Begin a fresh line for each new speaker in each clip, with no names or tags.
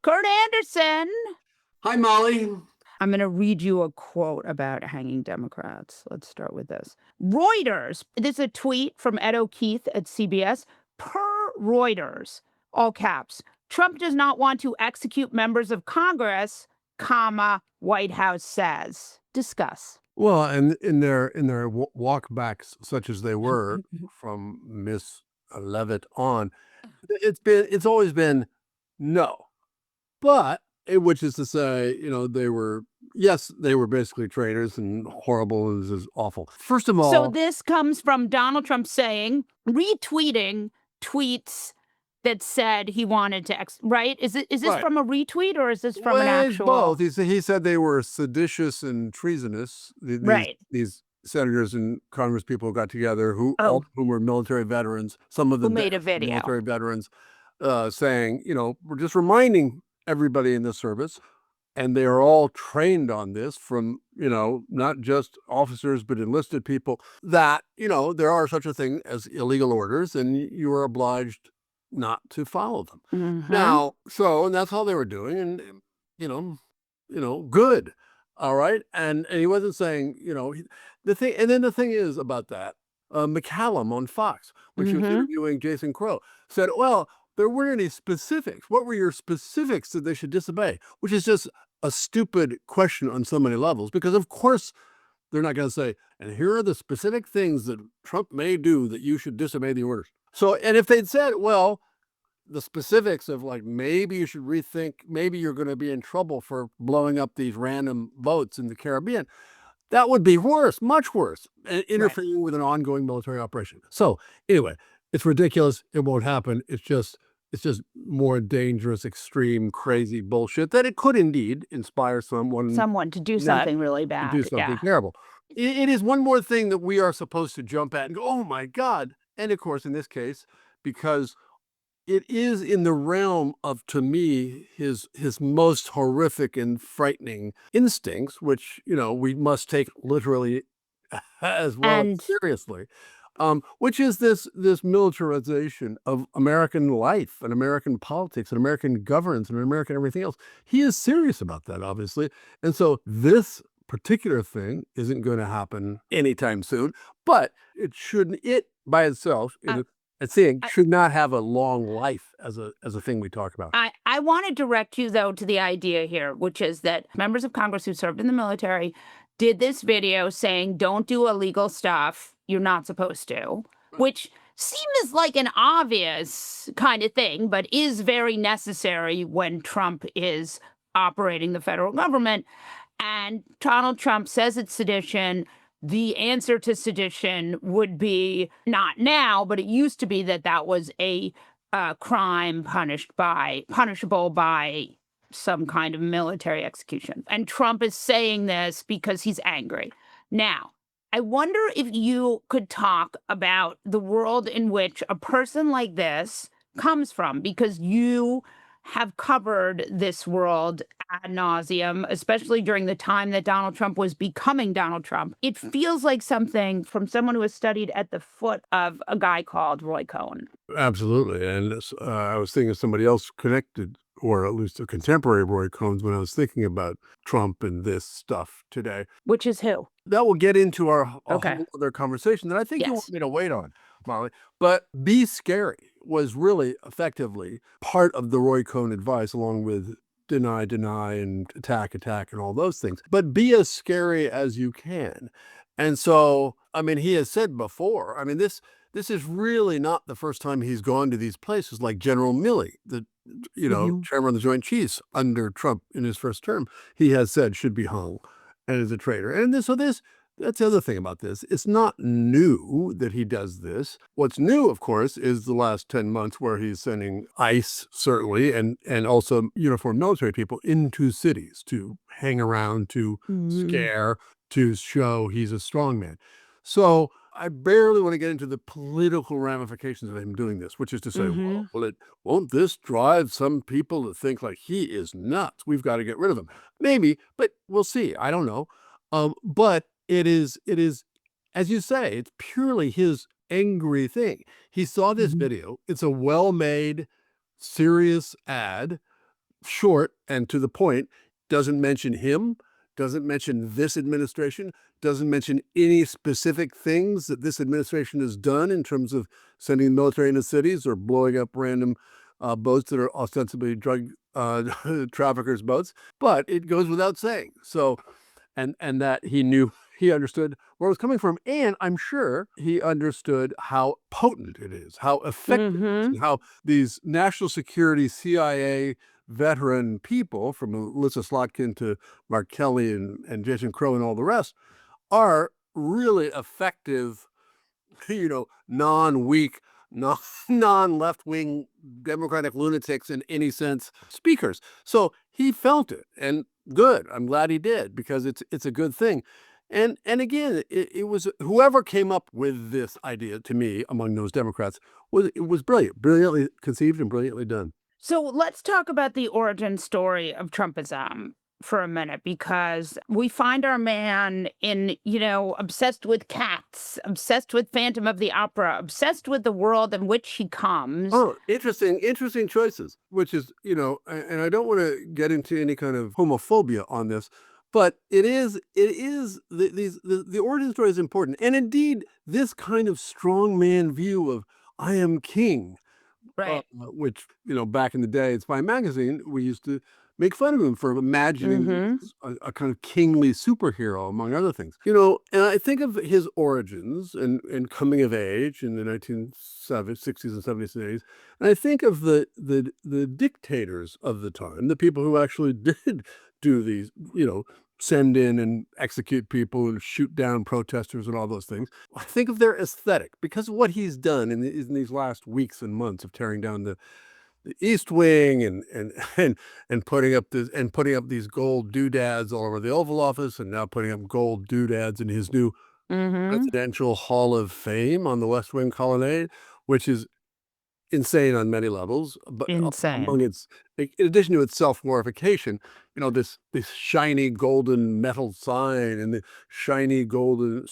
Kurt Andersen.
Hi, Molly.
I'm going to read you a quote about hanging Democrats. Let's start with this. Reuters. This is a tweet from Ed O'Keefe at CBS. Per Reuters, all caps. Trump does not want to execute members of Congress, comma, White House says. Discuss.
Well, and in their walkbacks, such as they were from Miss Levitt on, it's always been no, but which is to say, they were basically traitors and horrible and this is awful. First of all,
So this comes from Donald Trump retweeting tweets that said he wanted to right? Is this
right.
from a retweet or is this from an
Well, it's
actual?
both. He said they were seditious and treasonous.
Right.
These senators and Congress people got together all
Oh,
of whom were military veterans. Some of
who
them
made a video?
military veterans, saying, we're just reminding everybody in the service, and they are all trained on this from, not just officers but enlisted people, that there are such a thing as illegal orders, and you are obliged not to follow them.
Mhm.
Now, and that's all they were doing, and good, all right. And he wasn't saying, the thing. And then the thing is about that, McCallum on Fox, when she was interviewing Jason Crow, said, "Well, there weren't any specifics. What were your specifics that they should disobey?" Which is just a stupid question on so many levels, because of course they're not going to say, "And here are the specific things that Trump may do that you should disobey the orders." So, and if they'd said, well, the specifics of, like, maybe you should rethink, maybe you're going to be in trouble for blowing up these random boats in the Caribbean, that would be worse, much worse, interfering with an ongoing military operation. So anyway, it's ridiculous. It won't happen. It's just more dangerous, extreme, crazy bullshit that it could indeed inspire someone
to do something really bad.
to do something terrible. It is one more thing that we are supposed to jump at and go, "Oh my God." And of course, in this case, because it is in the realm of, to me, his most horrific and frightening instincts, which, we must take literally as well as seriously, which is this militarization of American life and American politics and American governance and American everything else. He is serious about that, obviously. And so this particular thing isn't going to happen anytime soon, but it shouldn't, by itself, should not have a long life as a thing we talk about.
I want to direct you, though, to the idea here, which is that members of Congress who served in the military did this video saying, don't do illegal stuff. You're not supposed to, which seems like an obvious kind of thing, but is very necessary when Trump is operating the federal government. And Donald Trump says it's sedition. The answer to sedition would be not now, but it used to be that was a crime punishable by some kind of military execution. And Trump is saying this because he's angry. Now, I wonder if you could talk about the world in which a person like this comes from, because you have covered this world ad nauseum, especially during the time that Donald Trump was becoming Donald Trump. It feels like something from someone who has studied at the foot of a guy called Roy Cohn.
Absolutely. And I was thinking of somebody else connected, or at least a contemporary Roy Cohn, when I was thinking about Trump and this stuff today.
Which is who?
That will get into our whole
Okay.
other conversation that I think you want me to wait on, Molly. But be scary was really effectively part of the Roy Cohn advice, along with deny, and attack, and all those things. But be as scary as you can. And so, I mean, he has said before, I mean, this is really not the first time he's gone to these places, like General Milley, the chairman of the Joint Chiefs under Trump in his first term, he has said should be hung and is a traitor. And that's the other thing about this. It's not new that he does this. What's new, of course, is the last 10 months where he's sending ICE, certainly, and also uniformed military people into cities to hang around, to scare, to show he's a strongman. So I barely want to get into the political ramifications of him doing this, which is to say, won't this drive some people to think, like, he is nuts? We've got to get rid of him. Maybe, but we'll see. I don't know. But it is, as you say, it's purely his angry thing. He saw this video. It's a well-made, serious ad short and to the point, doesn't mention him, doesn't mention this administration, doesn't mention any specific things that this administration has done in terms of sending military into cities or blowing up random boats that are ostensibly drug traffickers' boats. But it goes without saying. So, and that he understood where it was coming from, and I'm sure he understood how potent it is, how effective it is, and how these national security CIA veteran people, from Alyssa Slotkin to Mark Kelly and Jason Crow and all the rest, are really effective, non-weak, non-left-wing Democratic lunatics in any sense speakers. So he felt it, and good. I'm glad he did, because it's a good thing. And again, it was whoever came up with this idea, to me, among those Democrats, was brilliant, brilliantly conceived and brilliantly done.
So let's talk about the origin story of Trumpism for a minute, because we find our man in, obsessed with cats, obsessed with Phantom of the Opera, obsessed with the world in which he comes.
Oh, interesting choices, which is, and I don't want to get into any kind of homophobia on this, but it is the origin story is important. And indeed, this kind of strongman view of I am king,
Right.
which, back in the day in Spy Magazine, we used to make fun of him for imagining a kind of kingly superhero, among other things. And I think of his origins and coming of age in the 1960s and 70s and 80s, and I think of the dictators of the time, the people who actually did do these, send in and execute people and shoot down protesters and all those things. I think of their aesthetic, because of what he's done in these last weeks and months of tearing down the East Wing and putting up these gold doodads all over the Oval Office, and now putting up gold doodads in his new presidential Hall of Fame on the West Wing colonnade, which is insane on many levels, but
Insane.
in addition to its self-glorification, this shiny golden metal sign and the shiny golden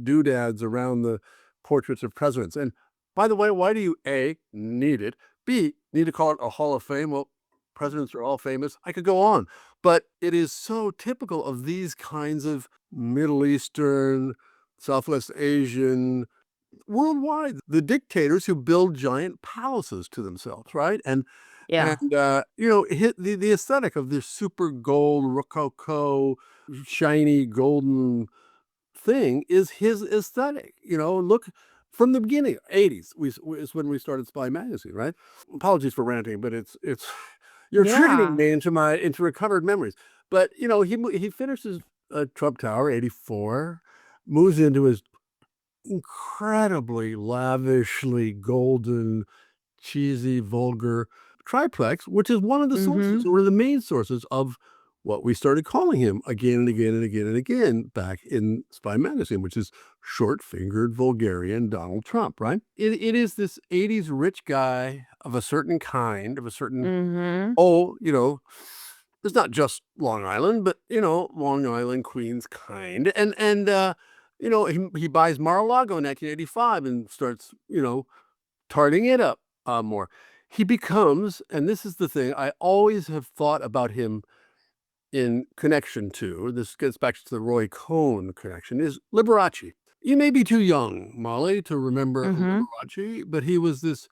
doodads around the portraits of presidents. And by the way, why do you A, need it, B, need to call it a Hall of Fame? Well, presidents are all famous. I could go on, but it is so typical of these kinds of Middle Eastern, Southwest Asian, worldwide, the dictators who build giant palaces to themselves, right?
Yeah.
The aesthetic of this super gold, rococo, shiny golden thing is his aesthetic. Look, from the beginning, 80s is when we started Spy Magazine, right? Apologies for ranting, but it's you're triggering me into recovered memories. But he finishes Trump Tower, 84, moves into his incredibly lavishly golden, cheesy, vulgar triplex, which is one of the sources, or the main sources, of what we started calling him again and again and again and again back in Spy Magazine, which is short-fingered, vulgarian Donald Trump, right? It is this 80s rich guy of a certain kind, of a certain, it's not just Long Island, but, Long Island, Queens kind. He buys Mar-a-Lago in 1985 and starts, tarting it up more. He becomes, and this is the thing I always have thought about him in connection to, this gets back to the Roy Cohn connection, is Liberace. You may be too young, Molly, to remember Liberace, but he was this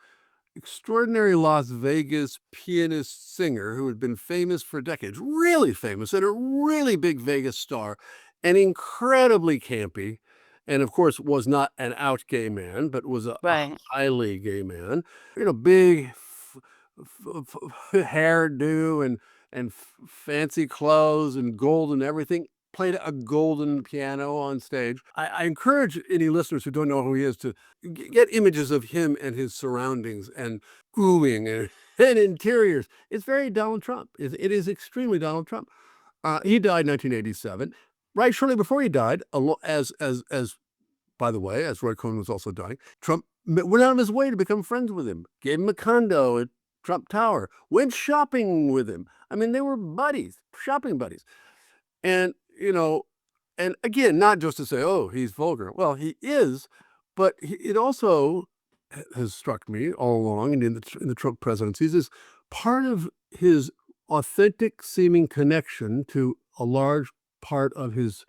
extraordinary Las Vegas pianist singer who had been famous for decades, really famous, and a really big Vegas star, and incredibly campy, and of course was not an out gay man, but was a highly gay man. Big hairdo and fancy clothes and gold and everything. Played a golden piano on stage. I encourage any listeners who don't know who he is to get images of him and his surroundings and grooming and interiors. It's very Donald Trump. It is extremely Donald Trump. He died in 1987. Right shortly before he died, by the way, as Roy Cohn was also dying, Trump went out of his way to become friends with him, gave him a condo at Trump Tower, went shopping with him. I mean, they were buddies, shopping buddies. And, and again, not just to say, oh, he's vulgar. Well, he is, but it also has struck me all along and in the Trump presidencies is part of his authentic seeming connection to a large part of his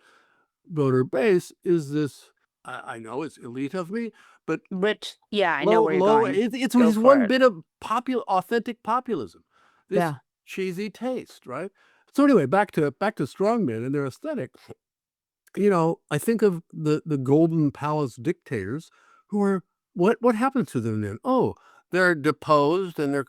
voter base is this. I know it's elite of me, but
I know where you're going.
It's
Go
his
for
one
it.
bit of authentic populism. This
Yeah.
cheesy taste, right? So anyway, back to strongmen and their aesthetic. I think of the Golden Palace dictators who are what happens to them then? Oh, they're deposed and their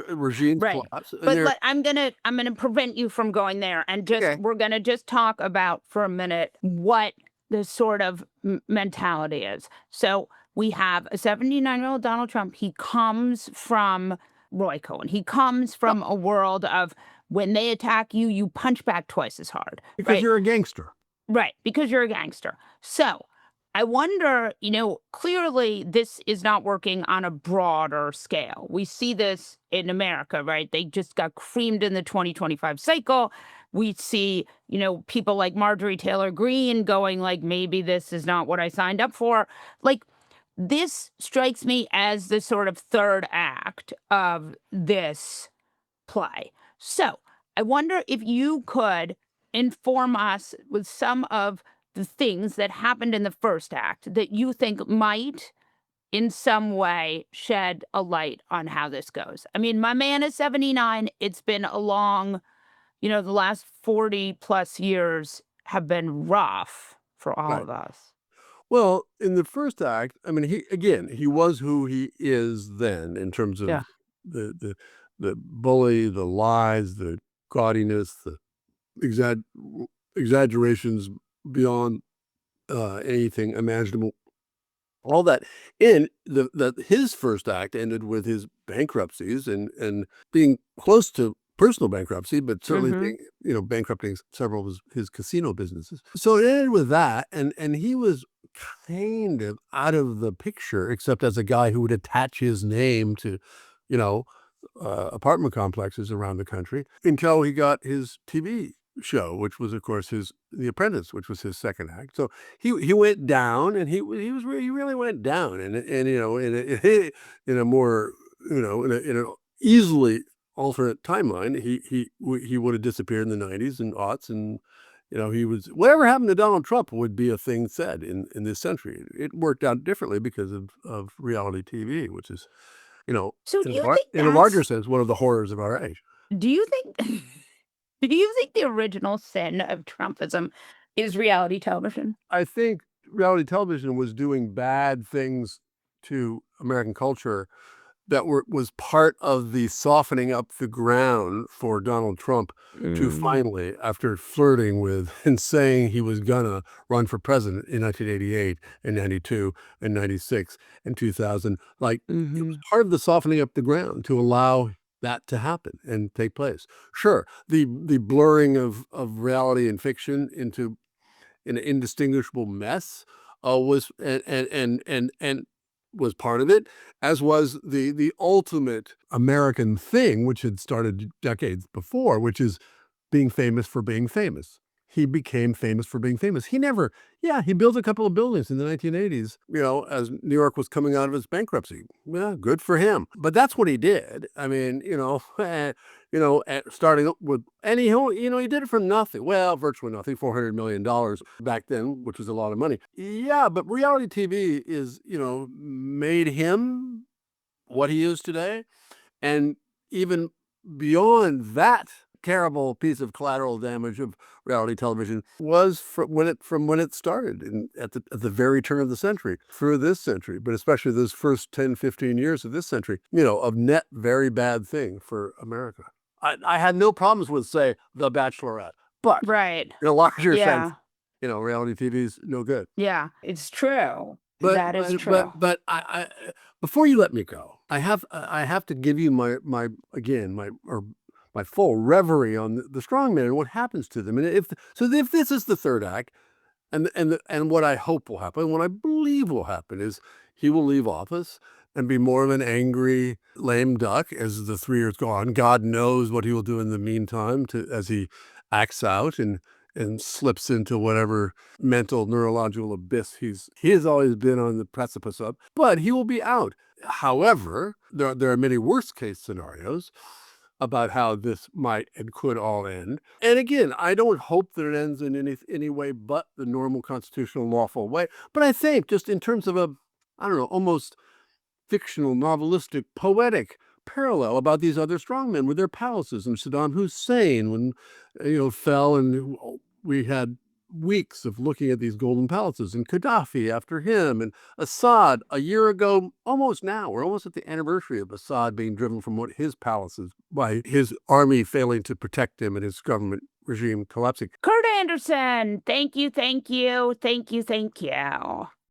regimes
Right.
collapse. And
But I'm gonna prevent you from going there, and
Okay.
we're gonna just talk about for a minute what the sort of mentality is. So we have a 79-year-old Donald Trump. He comes from Roy Cohn. He comes from a world of when they attack you, you punch back twice as hard.
Because you're a gangster.
Right, because you're a gangster. So I wonder, clearly this is not working on a broader scale. We see this in America, right? They just got creamed in the 2025 cycle. We see, people like Marjorie Taylor Greene going like, maybe this is not what I signed up for. Like, this strikes me as the sort of third act of this play. So I wonder if you could inform us with some of the things that happened in the first act that you think might in some way shed a light on how this goes. I mean, my man is 79. It's been a long, the last 40 plus years have been rough for all
Right.
of us.
Well, in the first act, I mean, he was who he is then in terms of
Yeah.
the bully, the lies, the gaudiness, the exaggerations beyond anything imaginable. All that in his first act ended with his bankruptcies and being close to personal bankruptcy, but certainly being, bankrupting several of his casino businesses. So it ended with that, and he was kind of out of the picture, except as a guy who would attach his name to, you know, apartment complexes around the country until he got his TV show, which was, of course, The Apprentice, which was his second act. So he went down, and he really went down, and in a more in an easily alternate timeline, he would have disappeared in the 90s and aughts, and he was whatever happened to Donald Trump would be a thing said in this century. It worked out differently because of reality TV, which is
So do you think
in a larger sense, one of the horrors of our age.
do you think do you think the original sin of Trumpism is reality television?
I think reality television was doing bad things to American culture that was part of the softening up the ground for Donald Trump to finally, after flirting with and saying he was gonna run for president in 1988 and 92 and 96 and 2000, like it was part of the softening up the ground to allow that to happen and take place. Sure, the blurring of reality and fiction into an indistinguishable mess was and was part of it, as was the ultimate American thing, which had started decades before, which is being famous for being famous. He became famous for being famous. He never, yeah, he built a couple of buildings in the 1980s, as New York was coming out of its bankruptcy. Yeah, good for him. But that's what he did. I mean, starting with, and he did it for nothing. Well, virtually nothing, $400 million back then, which was a lot of money. Yeah, but reality TV is, made him what he is today. And even beyond that terrible piece of collateral damage of reality television was from when it started at the very turn of the century through this century, but especially those first 10, 15 years of this century, of net very bad thing for America. I had no problems with, say, The Bachelorette, but
Right.
in a larger sense,
Yeah.
reality TV is no good.
Yeah. It's true.
But
That is true.
but I before you let me go, I have to give you my full reverie on the strongman and what happens to them. And if this is the third act, and what I hope will happen, what I believe will happen, is he will leave office and be more of an angry lame duck as the 3 years go on. God knows what he will do in the meantime as he acts out and slips into whatever mental neurological abyss he has always been on the precipice of. But he will be out. However, there are many worst case scenarios. about how this might and could all end. And again, I don't hope that it ends in any way but the normal constitutional lawful way. But I think just in terms of I don't know, almost fictional, novelistic, poetic parallel about these other strongmen with their palaces, and Saddam Hussein when fell, and we had weeks of looking at these golden palaces, and Gaddafi after him, and Assad a year ago, almost now. We're almost at the anniversary of Assad being driven from his palaces by his army failing to protect him and his government regime collapsing.
Kurt Andersen, thank you, thank you, thank you, thank you.